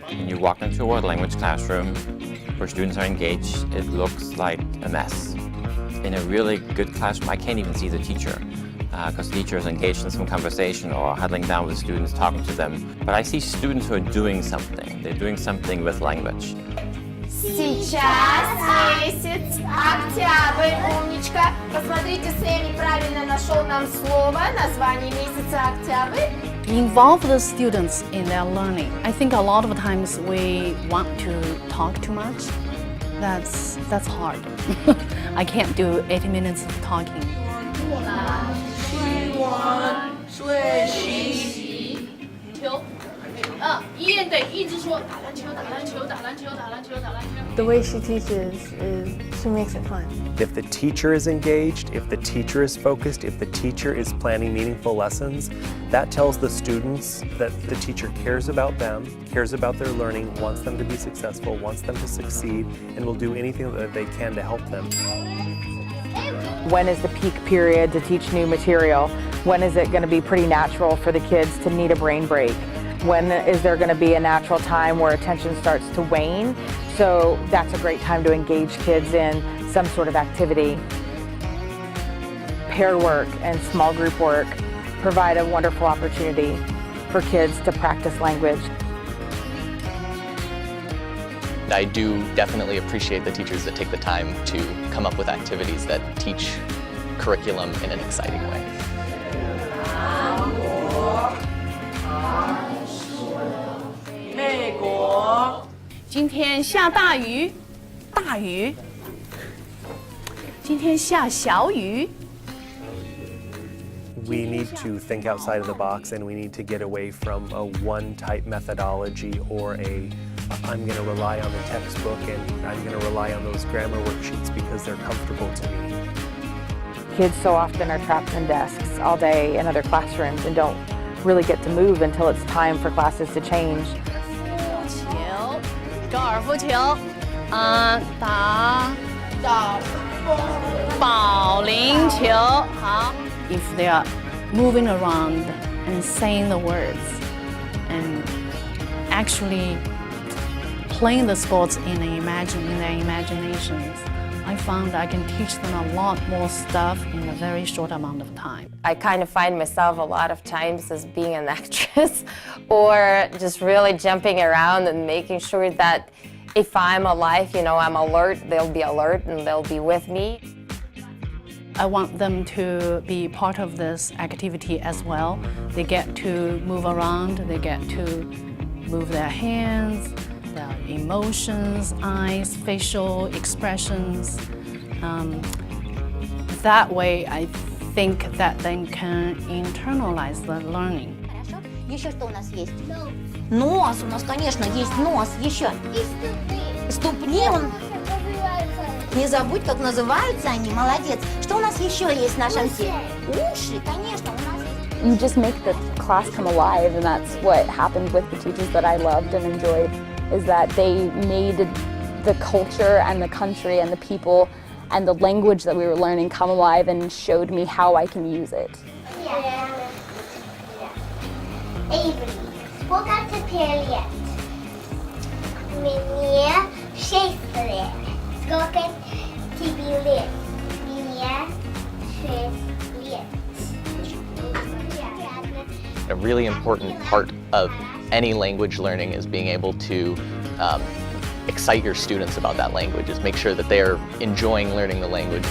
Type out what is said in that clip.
When you walk into a world language classroom where students are engaged, it looks like a mess. In a really good classroom, I can't even see the teacher because the teacher is engaged in some conversation or huddling down with students, talking to them. But I see students who are doing something. They're doing something with language. Сейчас месяц октябрь, умничка. Посмотрите, Сэмми правильно нашел нам слово, название месяца октябрь. Involve the students in their learning. I think a lot of times we want to talk too much. That's hard. I can't do 80 minutes of talking. 水玩水洗球。一言对，一直说打篮球，打篮球，打篮球，打篮球，打篮球。The way she teaches is she makes it fun. If the teacher is engaged, if the teacher is focused, if the teacher is planning meaningful lessons, that tells the students that the teacher cares about them, cares about their learning, wants them to be successful, wants them to succeed, and will do anything that they can to help them. When is the peak period to teach new material? When is it going to be pretty natural for the kids to need a brain break? When is there going to be a natural time where attention starts to wane? So that's a great time to engage kids in some sort of activity. Pair work and small group work provide a wonderful opportunity for kids to practice language. I do definitely appreciate the teachers that take the time to come up with activities that teach curriculum in an exciting way. 美国。今天下大雨，大雨。今天下小雨。 We need to think outside of the box, and we need to get away from a one-type methodology or I'm going to rely on the textbook and I'm going to rely on those grammar worksheets because they're comfortable to me. Kids so often are trapped in desks all day in other classrooms and don't really get to move until it's time for classes to change. 球，高尔夫球，打保龄球，好。 If they are moving around and saying the words and actually playing the sports in their imaginations, I found I can teach them a lot more stuff in a very short amount of time. I kind of find myself a lot of times as being an actress or just really jumping around and making sure that if I'm alive, you know, I'm alert, they'll be alert and they'll be with me. I want them to be part of this activity as well. They get to move around, they get to move their hands, their emotions, eyes, facial expressions. That way, I think that they can internalize the learning. Еще что у нас есть? Нос у нас, конечно, есть нос. Еще. И ступни. Не забудь, как называются они. Молодец. Что у нас еще есть в нашем теле? Уши, конечно, у нас есть. You just make the class come alive, and that's what happened with the teachers that I loved and enjoyed, is that they made the culture and the country and the people and the language that we were learning come alive and showed me how I can use it. Avery, сколько теперь лет? Мне 6 лет. Сколько тебе лет? Мне 6 лет. A really important part of any language learning is being able to excite your students about that language, is make sure that they are enjoying learning the language.